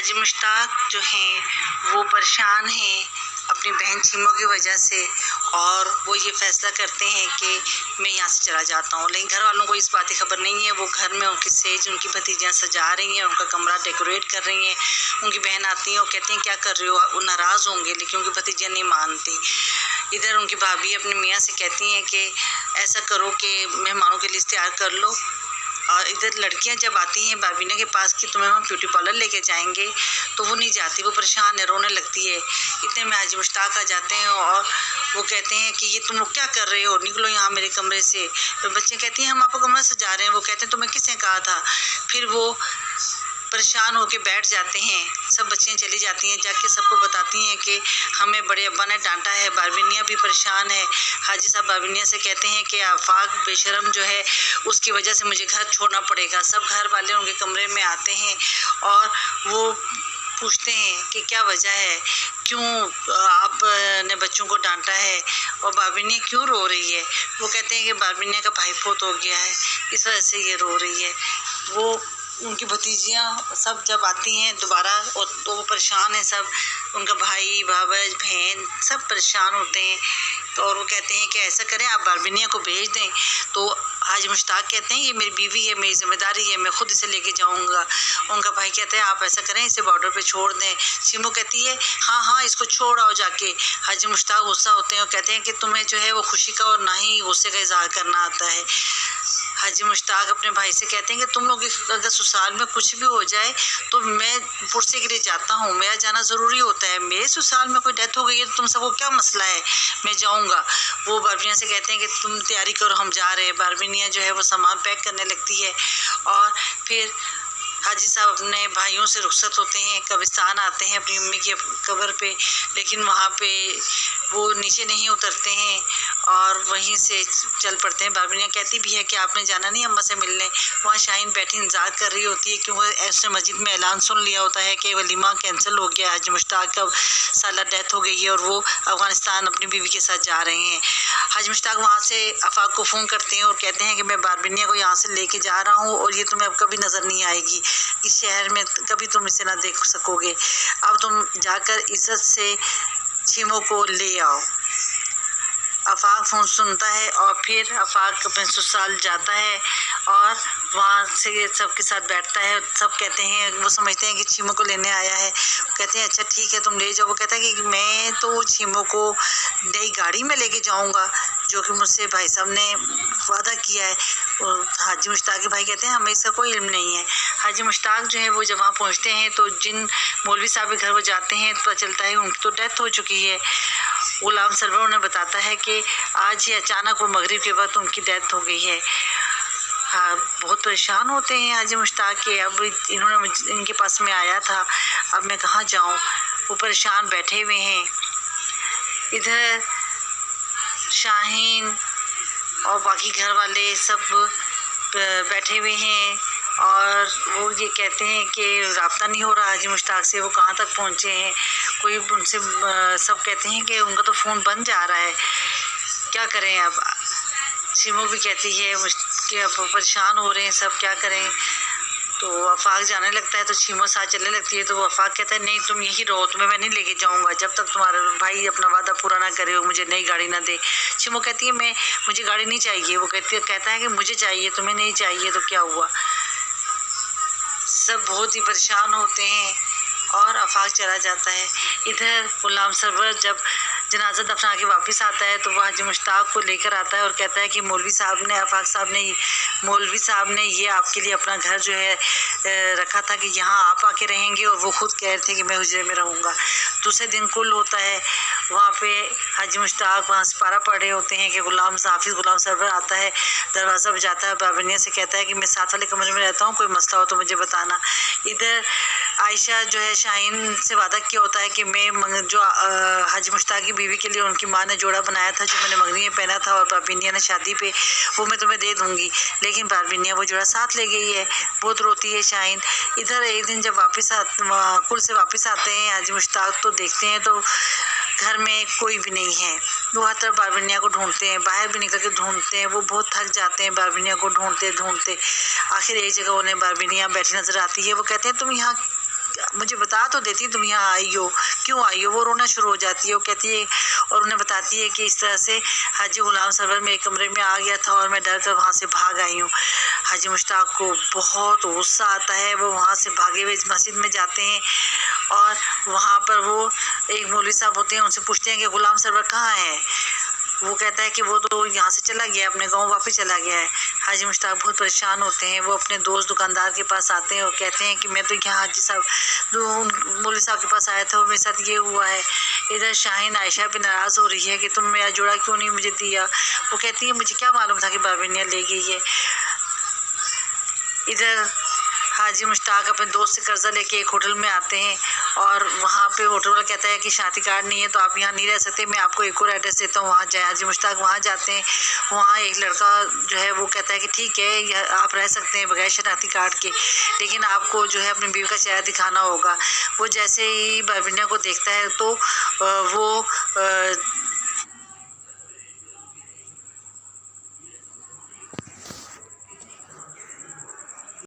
हाजी मुश्ताक जो हैं वो परेशान हैं अपनी बहन चीमो की वजह से, और वो ये फ़ैसला करते हैं कि मैं यहाँ से चला जाता हूँ। लेकिन घर वालों को इस बात की खबर नहीं है। वो घर में उनकी सेज उनकी भतीजियाँ सजा रही हैं, उनका कमरा डेकोरेट कर रही हैं। उनकी बहन आती हैं और कहती हैं क्या कर रहे हो, वो नाराज़ होंगे, लेकिन उनकी भतीजियाँ नहीं मानती। इधर उनकी भाभी अपने मियाँ से कहती हैं कि ऐसा करो कि मेहमानों की लिस्ट तैयार कर लो। और इधर लड़कियां जब आती हैं बाबीना के पास कि तुम्हें हम ब्यूटी पार्लर लेके जाएंगे, तो वो नहीं जाती, वो परेशान है, रोने लगती है। इतने में हाजी मुश्ताक आ जाते हैं और वो कहते हैं कि ये तुम लोग क्या कर रहे हो, निकलो यहाँ मेरे कमरे से। तो बच्चे कहती हैं हम आपका कमरा सजा रहे हैं। वो कहते हैं तुम्हें किसने कहा था। फिर वो परेशान होके बैठ जाते हैं। सब बच्चियाँ चली जाती हैं, जाके सबको बताती हैं कि हमें बड़े अब्बा ने डांटा है। बारबिनिया भी परेशान है। हाजी साहब बारबिनिया से कहते हैं कि आफाक बेशरम जो है उसकी वजह से मुझे घर छोड़ना पड़ेगा। सब घर वाले उनके कमरे में आते हैं और वो पूछते हैं कि क्या वजह है, क्यों आपने बच्चों को डांटा है, और बारबिनिया क्यों रो रही है। वो कहते हैं कि बारबिनिया का भाई फोत हो गया है, इस वजह से ये रो रही है। वो उनकी भतीजियाँ सब जब आती हैं दोबारा, और तो वो परेशान हैं सब, उनका भाई भाभज बहन सब परेशान होते हैं। तो और वो कहते हैं कि ऐसा करें आप बारबिनिया को भेज दें। तो हाजी मुश्ताक कहते हैं ये मेरी बीवी है, मेरी जिम्मेदारी है, मैं खुद इसे लेके जाऊंगा। उनका भाई कहता है आप ऐसा करें इसे बॉर्डर पे छोड़ दें। चीमो कहती है हाँ हाँ इसको छोड़ आओ जाके। हाजी मुश्ताक गुस्सा होते हैं और कहते हैं कि तुम्हें जो है वो खुशी का और ना ही गुस्से का इजहार करना आता है। हाजी मुश्ताक अपने भाई से कहते हैं कि तुम लोग अगर ससुराल में कुछ भी हो जाए तो मैं पुरसे के लिए जाता हूँ, मेरा जाना ज़रूरी होता है। मेरे ससुराल में कोई डेथ हो गई है तो तुम सबको क्या मसला है, मैं जाऊँगा। वो बारबिनिया से कहते हैं कि तुम तैयारी करो हम जा रहे हैं। बारबिनिया जो है वो सामान पैक करने लगती है और फिर हाजी साहब अपने भाइयों से रुखसत होते हैं, कब्रिस्तान आते हैं अपनी मम्मी की कब्र पे, लेकिन वहाँ पे वो नीचे नहीं उतरते हैं और वहीं से चल पड़ते हैं। बारबिनिया कहती भी है कि आपने जाना नहीं अम्मा से मिलने। वहाँ शाहीन बैठी इंतजार कर रही होती है क्योंकि ऐसे मस्जिद में ऐलान सुन लिया होता है कि वलीमा कैंसिल हो गया, हाजी मुश्ताक का साला डेथ हो गई है और वो अफ़गानिस्तान अपनी बीवी के साथ जा रहे हैं। हाजी मुश्ताक वहाँ से आफाक को फ़ोन करते हैं और कहते हैं कि मैं बारबिनिया को यहाँ से लेके जा रहा हूँ और ये तुम्हें अब कभी नज़र नहीं आएगी, इस शहर में कभी तुम इसे ना देख सकोगे। अब तुम जाकर इज्जत से चीमो को ले आओ। आफाक फ़ोन सुनता है और फिर आफाक अपने ससुराल जाता है और वहाँ से सबके साथ बैठता है। सब कहते हैं, वो समझते हैं कि चीमो को लेने आया है। कहते हैं अच्छा ठीक है तुम ले जाओ। वो कहता है कि मैं तो चीमो को नई गाड़ी में लेके जाऊँगा जो कि मुझसे भाई साहब ने वादा किया है। और हाजी मुश्ताक के भाई कहते हैं हमें इसका कोई इल्म नहीं है। हाजी मुश्ताक जो है वो जब वहाँ पहुँचते हैं तो जिन मौलवी साहब के घर वो जाते हैं पता चलता है उनकी तो डेथ हो चुकी है। गुलाम सरवर उन्हें बताता है कि आज ही अचानक वो मगरिब के वक्त उनकी डेथ हो गई है। हाँ, बहुत परेशान होते हैं हाजी मुश्ताक के, अब इन्होंने इनके पास में आया था, अब मैं कहाँ जाऊँ। वो परेशान बैठे हुए हैं। इधर शाहीन और बाकी घर वाले सब बैठे हुए हैं और वो ये कहते हैं कि राब्ता नहीं हो रहा हाजी मुश्ताक से, वो कहाँ तक पहुँचे हैं, कोई उनसे सब कहते हैं कि उनका तो फ़ोन बंद जा रहा है, क्या करें अब। चीमो भी कहती है कि अब परेशान हो रहे हैं सब, क्या करें। तो आफाक जाने लगता है तो चीमो साथ चलने लगती है। तो आफाक कहता है नहीं तुम यही रहो, तुम्हें मैं नहीं लेके जाऊंगा जब तक तुम्हारा भाई अपना वादा पूरा ना करे और मुझे नई गाड़ी ना दे। चीमो कहती है मुझे गाड़ी नहीं चाहिए। वो कहता है कि मुझे चाहिए, तुम्हें नहीं चाहिए तो क्या हुआ। सब बहुत ही परेशान होते हैं और आफाक चला जाता है। इधर गुलाम सरवर जब जनाजा दफना के वापस आता है तो वह हाजी मुश्ताक को लेकर आता है और कहता है कि मौलवी साहब ने ये आपके लिए अपना घर जो है रखा था कि यहाँ आप आके रहेंगे, और वो खुद कह रहे थे कि मैं हुजरे में रहूँगा। दूसरे दिन कुल होता है, वहाँ पे हाजी मुश्ताक वहाँ से पारा पड़ रहे होते हैं कि हाफिज़ गुलाम सरवर आता है, दरवाज़ा बजाता है, बाबनिया से कहता है कि मैं साथ वाले कमरे में रहता हूँ, कोई मसला हो तो मुझे बताना। इधर आयशा जो है शाहीन से वादा किया होता है कि मैं जो हाजी मुश्ताक की बीवी के लिए उनकी माँ ने जोड़ा बनाया था जो मैंने मंगनी में पहना था और बारबिनिया ने शादी पे, वो मैं तुम्हें दे दूँगी। लेकिन बारबिनिया वो जोड़ा साथ ले गई है। बहुत रोती है शाहीन। इधर एक दिन जब कुल से वापस आते हैं हाजी मुश्ताक तो देखते हैं तो घर में कोई भी नहीं है। वो हर तरफ बारबिनिया को ढूंढते हैं, बाहर भी निकल के ढूंढते हैं। वो बहुत थक जाते हैं बारबिनिया को ढूंढते ढूंढते। आखिर एक जगह उन्हें बारबिनिया बैठी नज़र आती है। वो कहते हैं तुम यहाँ मुझे बता तो देती तुम यहाँ आई हो, क्यों आई हो। वो रोना शुरू हो जाती है। वो कहती है और उन्हें बताती है कि इस तरह से हाजी गुलाम सरवर मेरे कमरे में आ गया था और मैं डर कर वहाँ से भाग आई हूँ। हाजी मुश्ताक को बहुत गुस्सा आता है। वो वहाँ से भागे हुए मस्जिद में जाते हैं और वहाँ पर वो एक मौलवी साहब होते हैं, उनसे पूछते हैं कि गुलाम सरवर कहाँ है। वो कहता है कि वो तो यहाँ से चला गया, अपने गांव वापस चला गया है। हाजी मुश्ताक बहुत परेशान होते हैं। वो अपने दोस्त दुकानदार के पास आते हैं और कहते हैं कि मैं तो यहाँ हाजी साहब मौलवी साहब के पास आया था और मेरे साथ ये हुआ है। इधर शाहीन आयशा भी नाराज़ हो रही है कि तुम मेरा जोड़ा क्यों नहीं मुझे दिया। वो कहती है मुझे क्या मालूम था कि बाबिनिया ले गई है। इधर हाजी मुश्ताक अपने दोस्त से कर्जा लेके एक होटल में आते हैं और वहाँ पे होटल वाला कहता है कि शादी कार्ड नहीं है तो आप यहाँ नहीं रह सकते, मैं आपको एक और एड्रेस देता हूँ, वहाँ जाए। हाजी मुश्ताक वहाँ जाते हैं। वहाँ एक लड़का जो है वो कहता है कि ठीक है आप रह सकते हैं बगैर शनाख्ती कार्ड के, लेकिन आपको जो है अपनी बीवी का चेहरा दिखाना होगा। वो जैसे ही बाबिनिया को देखता है तो वो